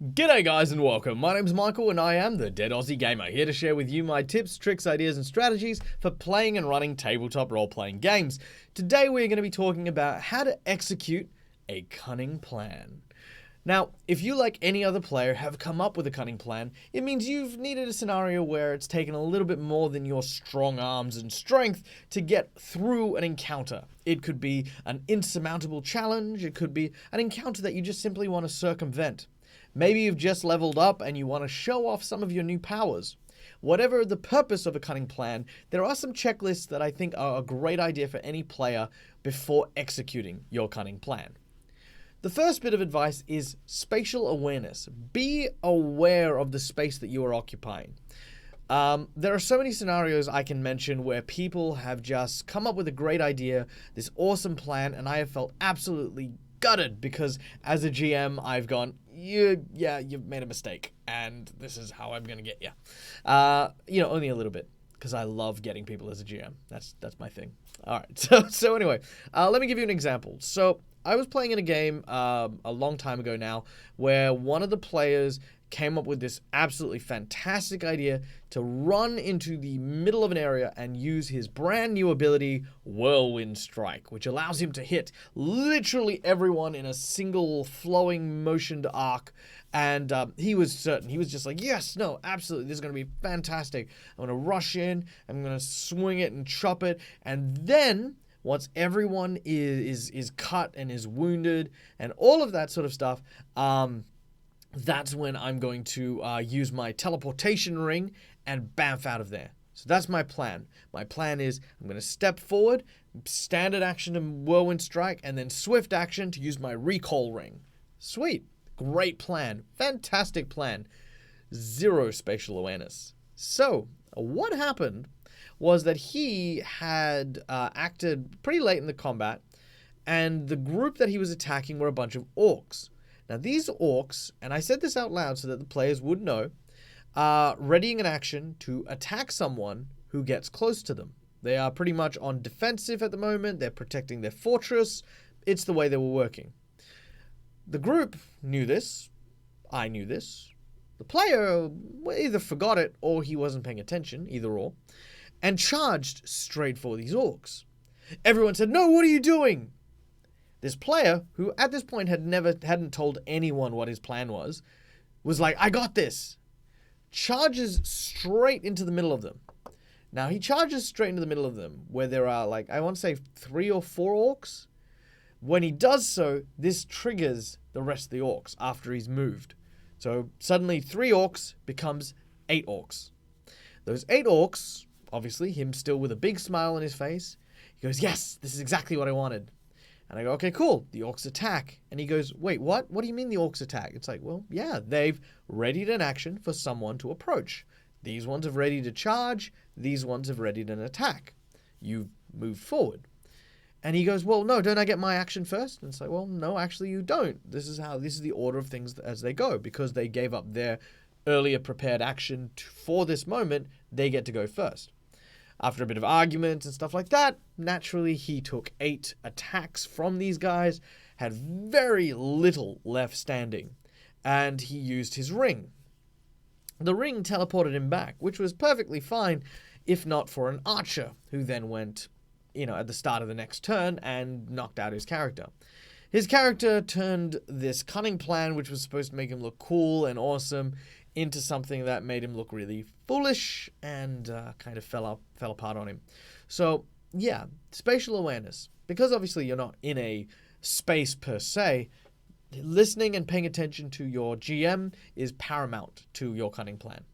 G'day guys and welcome, my name's Michael and I am the DeadAussieGamer, here to share with you my tips, tricks, ideas and strategies for playing and running tabletop role-playing games. Today we're going to be talking about how to execute a cunning plan. Now, if you, like any other player, have come up with a cunning plan, it means you've needed a scenario where it's taken a little bit more than your strong arms and strength to get through an encounter. It could be an insurmountable challenge, it could be an encounter that you just simply want to circumvent. Maybe you've just leveled up and you want to show off some of your new powers. Whatever the purpose of a cunning plan, there are some checklists that I think are a great idea for any player before executing your cunning plan. The first bit of advice is spatial awareness. Be aware of the space that you are occupying. There are so many scenarios I can mention where people have just come up with a great idea, this awesome plan, and I have felt absolutely gutted because as a GM I've gone, you've made a mistake and this is how I'm gonna get you. Only a little bit because I love getting people as a GM. That's my thing. All right, so anyway, let me give you an example. So I was playing in a game a long time ago now where one of the players came up with this absolutely fantastic idea to run into the middle of an area and use his brand new ability, Whirlwind Strike, which allows him to hit literally everyone in a single flowing motioned arc. And he was certain. He was just like, yes, no, absolutely, this is going to be fantastic. I'm going to rush in, I'm going to swing it and chop it, and then once everyone is cut and is wounded and all of that sort of stuff, that's when I'm going to use my teleportation ring and bamf out of there. So that's my plan. My plan is I'm going to step forward, standard action to Whirlwind Strike, and then swift action to use my recall ring. Sweet. Great plan. Fantastic plan. Zero spatial awareness. So what happened was that he had acted pretty late in the combat, and the group that he was attacking were a bunch of orcs. Now these orcs, and I said this out loud so that the players would know, are readying an action to attack someone who gets close to them. They are pretty much on defensive at the moment, they're protecting their fortress, it's the way they were working. The group knew this, I knew this, the player either forgot it or he wasn't paying attention, either or, and charged straight for these orcs. Everyone said, "No, what are you doing?" This player, who at this point hadn't told anyone what his plan was like, "I got this." Charges straight into the middle of them. Now he charges straight into the middle of them where there are, like, I want to say 3 or 4 orcs. When he does so, this triggers the rest of the orcs after he's moved. So suddenly 3 orcs becomes 8 orcs. Those 8 orcs, obviously him still with a big smile on his face, he goes, "Yes, this is exactly what I wanted." And I go, "Okay, cool, the orcs attack." And he goes, "Wait, what? What do you mean the orcs attack?" It's like, well, yeah, they've readied an action for someone to approach. These ones have readied to charge, these ones have readied an attack. You've moved forward. And he goes, "Well, no, don't I get my action first?" And it's like, well, no, actually you don't. This is the order of things as they go, because they gave up their earlier prepared action for this moment, they get to go first. After a bit of argument and stuff like that, naturally he took 8 attacks from these guys, had very little left standing, and he used his ring. The ring teleported him back, which was perfectly fine, if not for an archer, who then went, at the start of the next turn and knocked out his character. His character turned this cunning plan, which was supposed to make him look cool and awesome, into something that made him look really foolish and kind of fell apart on him. So yeah, spatial awareness. Because obviously you're not in a space per se, listening and paying attention to your GM is paramount to your cunning plan.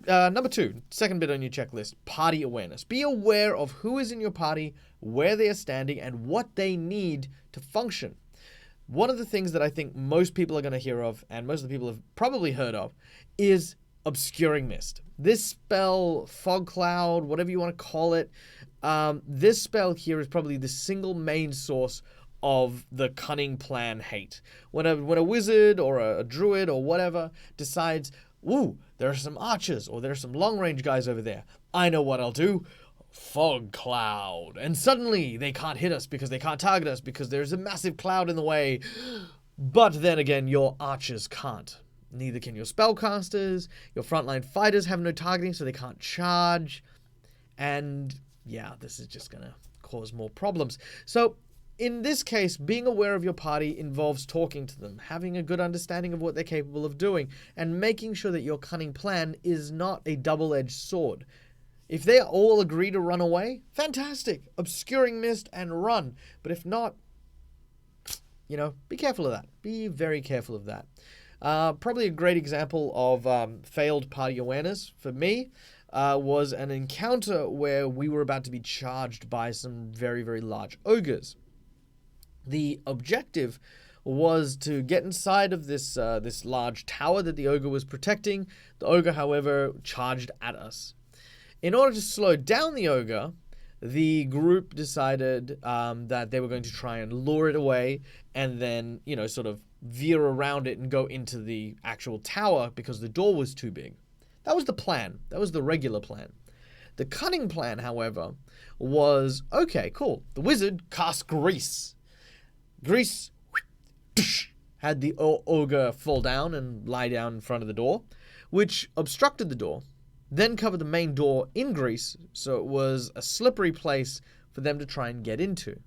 Number 2, second bit on your checklist, party awareness. Be aware of who is in your party, where they are standing, and what they need to function. One of the things that I think most people are going to hear of, and most of the people have probably heard of, is Obscuring Mist. This spell, Fog Cloud, whatever you want to call it, this spell here is probably the single main source of the cunning plan hate. When a wizard or a druid or whatever decides, "Ooh, there are some archers or there are some long range guys over there. I know what I'll do. Fog cloud." And suddenly they can't hit us because they can't target us because there's a massive cloud in the way. But then again, your archers can't. Neither can your spellcasters. Your frontline fighters have no targeting, so they can't charge. And yeah, this is just going to cause more problems. So in this case, being aware of your party involves talking to them, having a good understanding of what they're capable of doing, and making sure that your cunning plan is not a double-edged sword. If they all agree to run away, fantastic. Obscuring mist and run. But if not, you know, be careful of that. Be very careful of that. Probably a great example of failed party awareness for me was an encounter where we were about to be charged by some very, very large ogres. The objective was to get inside of this large tower that the ogre was protecting. The ogre, however, charged at us. In order to slow down the ogre, the group decided that they were going to try and lure it away and then, you know, sort of veer around it and go into the actual tower because the door was too big. That was the plan. That was the regular plan. The cunning plan, however, was, okay, cool. The wizard cast grease. Grease had the ogre fall down and lie down in front of the door, which obstructed the door, then covered the main door in grease, so it was a slippery place for them to try and get into.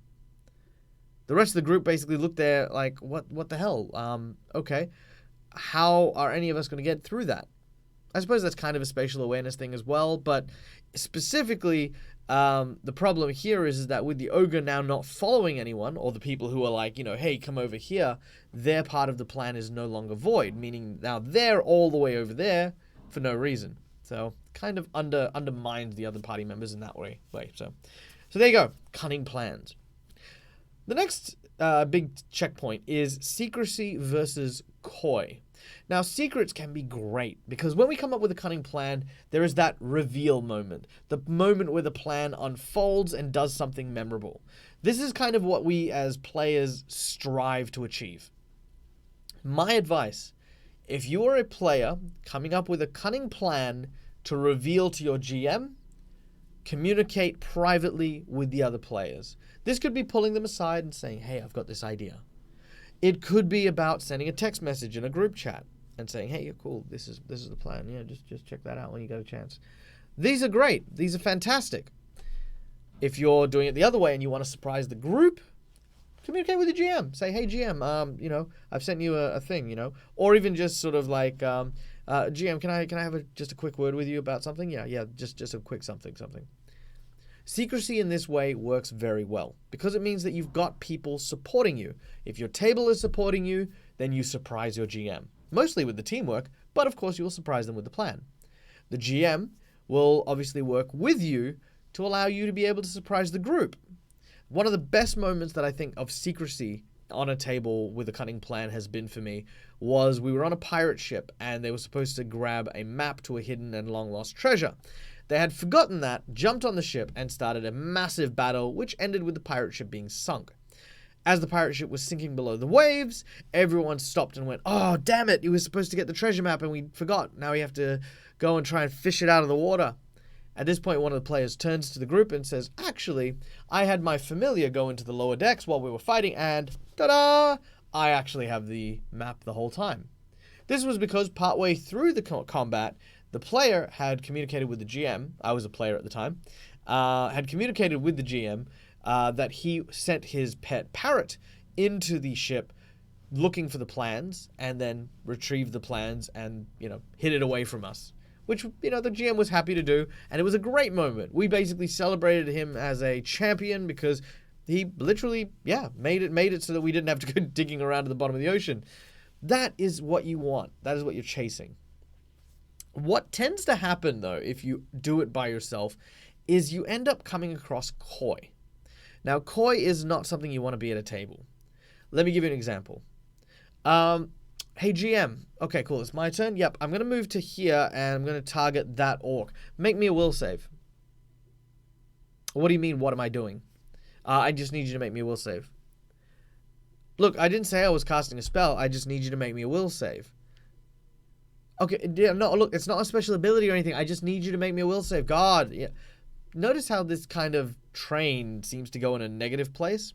The rest of the group basically looked there like, what the hell? Okay, how are any of us going to get through that? I suppose that's kind of a spatial awareness thing as well, but specifically, the problem here is that with the ogre now not following anyone, or the people who are like, you know, hey, come over here, their part of the plan is no longer void, meaning now they're all the way over there for no reason. So kind of undermined the other party members in that way. So there you go, cunning plans. The next big checkpoint is secrecy versus coy. Now, secrets can be great because when we come up with a cunning plan, there is that reveal moment, the moment where the plan unfolds and does something memorable. This is kind of what we as players strive to achieve. My advice, if you are a player coming up with a cunning plan to reveal to your GM, communicate privately with the other players. This could be pulling them aside and saying, hey, I've got this idea. It could be about sending a text message in a group chat and saying, hey, you're cool, this is the plan. Yeah, just check that out when you get a chance. These are great. These are fantastic. If you're doing it the other way and you want to surprise the group, communicate with the GM. Say, hey, GM, you know, I've sent you a thing, you know. Or even just sort of like, GM, can I have just a quick word with you about something? Yeah, just a quick something. Secrecy in this way works very well because it means that you've got people supporting you. If your table is supporting you, then you surprise your GM. Mostly with the teamwork, but of course you will surprise them with the plan. The GM will obviously work with you to allow you to be able to surprise the group. One of the best moments that I think of secrecy on a table with a cunning plan has been for me was we were on a pirate ship and they were supposed to grab a map to a hidden and long lost treasure. They had forgotten that, jumped on the ship, and started a massive battle, which ended with the pirate ship being sunk. As the pirate ship was sinking below the waves, everyone stopped and went, oh, damn it, you were supposed to get the treasure map and we forgot. Now we have to go and try and fish it out of the water. At this point, one of the players turns to the group and says, actually, I had my familiar go into the lower decks while we were fighting and, ta-da, I actually have the map the whole time. This was because partway through the combat, the player had communicated with the GM, I was a player at the time, had communicated with the GM that he sent his pet parrot into the ship looking for the plans and then retrieved the plans and, you know, hid it away from us. Which, you know, the GM was happy to do, and it was a great moment. We basically celebrated him as a champion because he literally, made it so that we didn't have to go digging around at the bottom of the ocean. That is what you want. That is what you're chasing. What tends to happen, though, if you do it by yourself, is you end up coming across coy. Now, coy is not something you want to be at a table. Let me give you an example. Hey, GM. Okay, cool. It's my turn. Yep, I'm going to move to here, and I'm going to target that orc. Make me a will save. What do you mean, what am I doing? I just need you to make me a will save. Look, I didn't say I was casting a spell. I just need you to make me a will save. Okay, yeah, no, look, it's not a special ability or anything. I just need you to make me a will save. God, yeah. Notice how this kind of train seems to go in a negative place?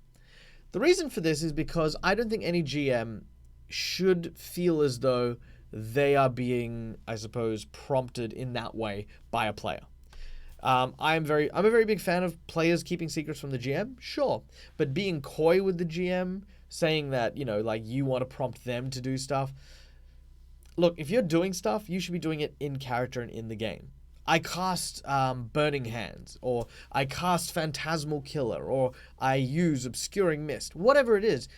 The reason for this is because I don't think any GM should feel as though they are being, I suppose, prompted in that way by a player. I'm a very big fan of players keeping secrets from the GM, sure, but being coy with the GM, saying that, like you want to prompt them to do stuff. Look, if you're doing stuff, you should be doing it in character and in the game. I cast Burning Hands, or I cast Phantasmal Killer, or I use Obscuring Mist. Whatever it is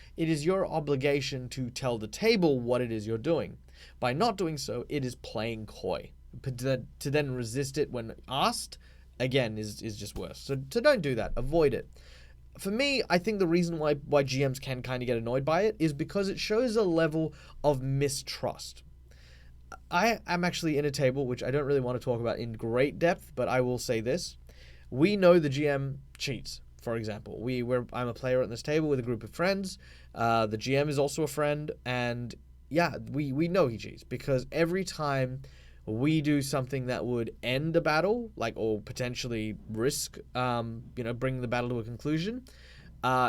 your obligation to tell the table what it is you're doing. By not doing so, it is playing coy. But to then resist it when asked, again, is just worse. So don't do that. Avoid it. For me, I think the reason why GMs can kind of get annoyed by it is because it shows a level of mistrust. I am actually in a table, which I don't really want to talk about in great depth, but I will say this. We know the GM cheats, for example. I'm a player at this table with a group of friends. The GM is also a friend, and yeah, we know he cheats, because every time we do something that would end a battle, or potentially risk, bringing the battle to a conclusion,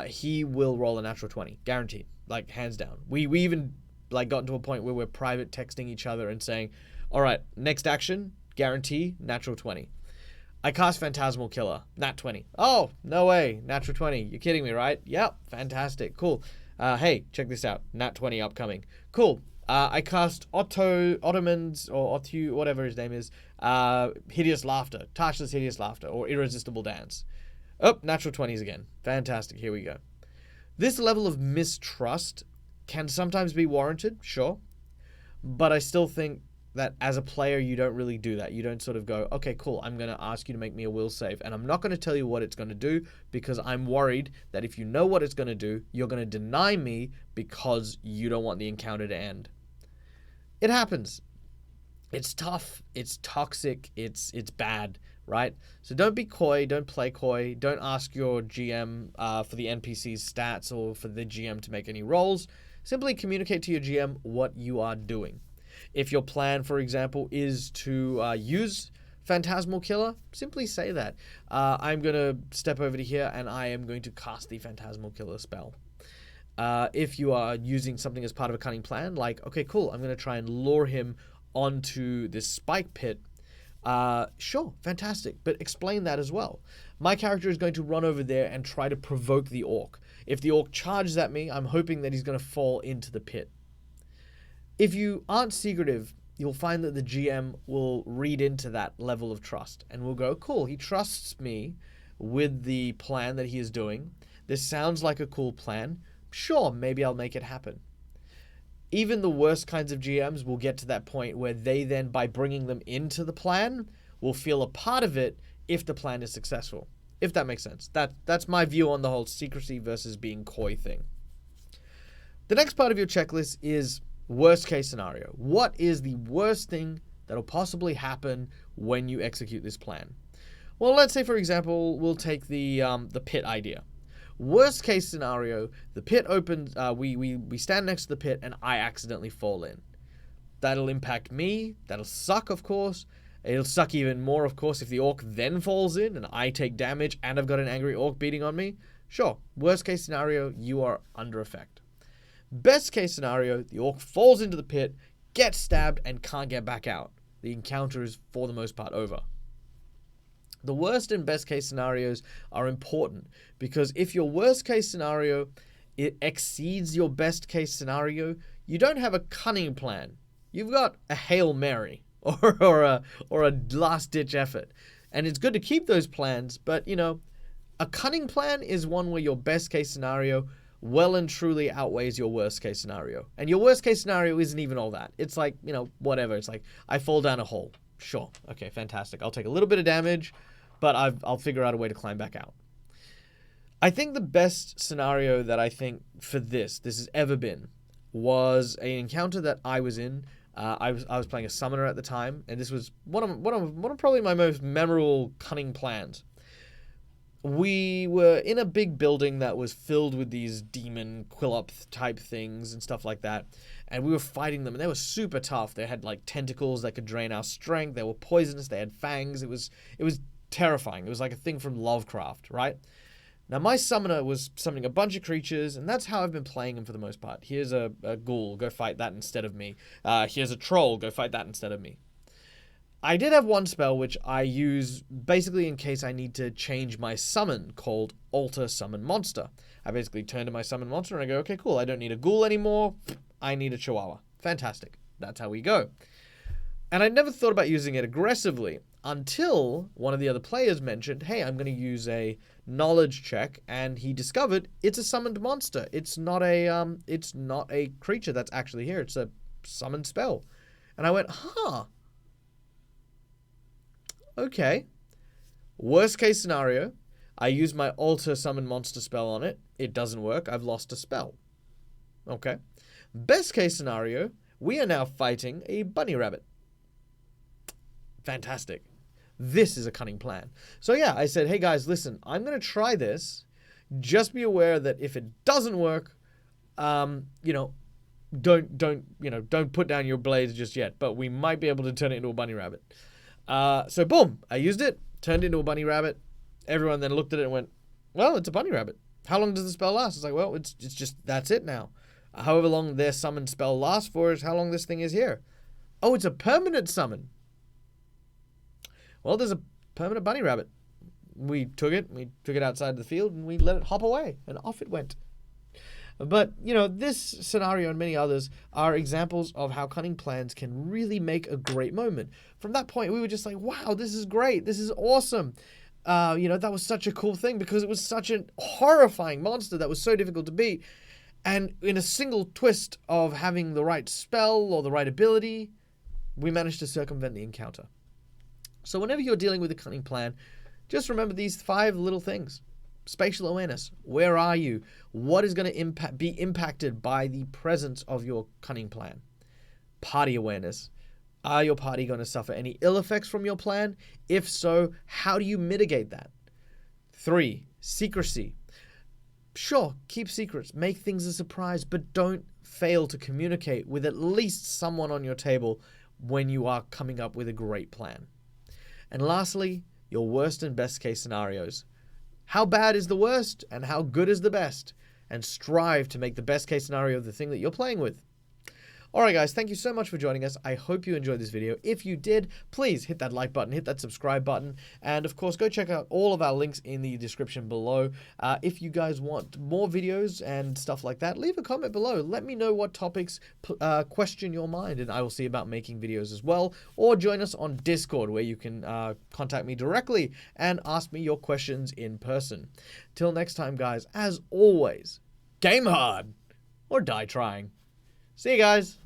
he will roll a natural 20, guaranteed, hands down. We even gotten to a point where we're private texting each other and saying, all right, next action, guarantee, natural 20. I cast Phantasmal Killer, nat 20. Oh, no way, natural 20. You're kidding me, right? Yep, fantastic, cool. Hey, check this out, nat 20 upcoming. Cool. I cast Ottoman's, or Ottu, whatever his name is, Hideous Laughter, Tasha's Hideous Laughter, or Irresistible Dance. Oh, natural 20s again. Fantastic, here we go. This level of mistrust can sometimes be warranted, sure, but I still think that as a player, you don't really do that. You don't sort of go, okay, cool, I'm going to ask you to make me a will save, and I'm not going to tell you what it's going to do, because I'm worried that if you know what it's going to do, you're going to deny me because you don't want the encounter to end. It happens. It's tough, it's toxic, it's bad, right? So don't be coy, don't play coy, don't ask your GM for the NPC's stats or for the GM to make any rolls. Simply communicate to your GM what you are doing. If your plan, for example, is to use Phantasmal Killer, simply say that. I'm going to step over to here and I am going to cast the Phantasmal Killer spell. If you are using something as part of a cunning plan, okay, cool, I'm going to try and lure him onto this spike pit. Sure, fantastic, but explain that as well. My character is going to run over there and try to provoke the orc. If the orc charges at me, I'm hoping that he's going to fall into the pit. If you aren't secretive, you'll find that the GM will read into that level of trust and will go, cool, he trusts me with the plan that he is doing. This sounds like a cool plan. Sure, maybe I'll make it happen. Even the worst kinds of GMs will get to that point where they then, by bringing them into the plan, will feel a part of it if the plan is successful. If that makes sense. That's my view on the whole secrecy versus being coy thing. The next part of your checklist is worst case scenario. What is the worst thing that'll possibly happen when you execute this plan? Well, let's say, for example, we'll take the pit idea. Worst case scenario, the pit opens, we stand next to the pit and I accidentally fall in. That'll impact me, that'll suck, of course. It'll suck even more, of course, if the orc then falls in and I take damage and I've got an angry orc beating on me. Sure, worst case scenario, you are under effect. Best case scenario, the orc falls into the pit, gets stabbed, and can't get back out. The encounter is, for the most part, over. The worst and best case scenarios are important because if your worst case scenario it exceeds your best case scenario, you don't have a cunning plan. You've got a Hail Mary or a last ditch effort. And it's good to keep those plans, but a cunning plan is one where your best case scenario well and truly outweighs your worst case scenario. And your worst case scenario isn't even all that. It's whatever. It's like I fall down a hole. Sure. Okay, fantastic. I'll take a little bit of damage, but I'll figure out a way to climb back out. I think the best scenario that I think for this has ever been was an encounter that I was in. I was playing a summoner at the time, and this was one of probably my most memorable cunning plans. We were in a big building that was filled with these demon Quillup type things and stuff like that, and we were fighting them, and they were super tough. They had tentacles that could drain our strength. They were poisonous. They had fangs. It was terrifying. It was like a thing from Lovecraft, right? Now, my summoner was summoning a bunch of creatures, and that's how I've been playing him for the most part. Here's a ghoul, go fight that instead of me. Here's a troll, go fight that instead of me. I did have one spell which I use basically in case I need to change my summon, called Alter Summon Monster. I basically turn to my summon monster and I go, okay, cool, I don't need a ghoul anymore, I need a chihuahua. Fantastic. That's how we go. And I never thought about using it aggressively until one of the other players mentioned, hey, I'm going to use a knowledge check, and he discovered it's a summoned monster. It's not a creature that's actually here. It's a summoned spell. And I went, huh. Okay. Worst case scenario, I use my Alter Summon Monster spell on it. It doesn't work. I've lost a spell. Okay. Best case scenario, we are now fighting a bunny rabbit. Fantastic. This is a cunning plan. So yeah, I said, hey guys, listen, I'm going to try this. Just be aware that if it doesn't work, don't put down your blades just yet, but we might be able to turn it into a bunny rabbit. So boom, I used it, turned it into a bunny rabbit. Everyone then looked at it and went, well, it's a bunny rabbit. How long does the spell last? It's like, well, it's just, that's it now. However long their summon spell lasts for is how long this thing is here. Oh, it's a permanent summon. Well, there's a permanent bunny rabbit. We took it outside the field, and we let it hop away, and off it went. But, this scenario and many others are examples of how cunning plans can really make a great moment. From that point, we were just like, wow, this is great. This is awesome. That was such a cool thing because it was such a horrifying monster that was so difficult to beat. And in a single twist of having the right spell or the right ability, we managed to circumvent the encounter. So whenever you're dealing with a cunning plan, just remember these 5 little things. Spatial awareness. Where are you? What is going to be impacted by the presence of your cunning plan? Party awareness. Are your party going to suffer any ill effects from your plan? If so, how do you mitigate that? 3, secrecy. Sure, keep secrets, make things a surprise, but don't fail to communicate with at least someone on your table when you are coming up with a great plan. And lastly, your worst and best case scenarios. How bad is the worst and how good is the best? And strive to make the best case scenario of the thing that you're playing with. Alright guys, thank you so much for joining us. I hope you enjoyed this video. If you did, please hit that like button, hit that subscribe button, and of course go check out all of our links in the description below. If you guys want more videos and stuff like that, leave a comment below. Let me know what topics question your mind, and I will see about making videos as well. Or join us on Discord, where you can contact me directly and ask me your questions in person. Till next time guys, as always, game hard or die trying. See you guys.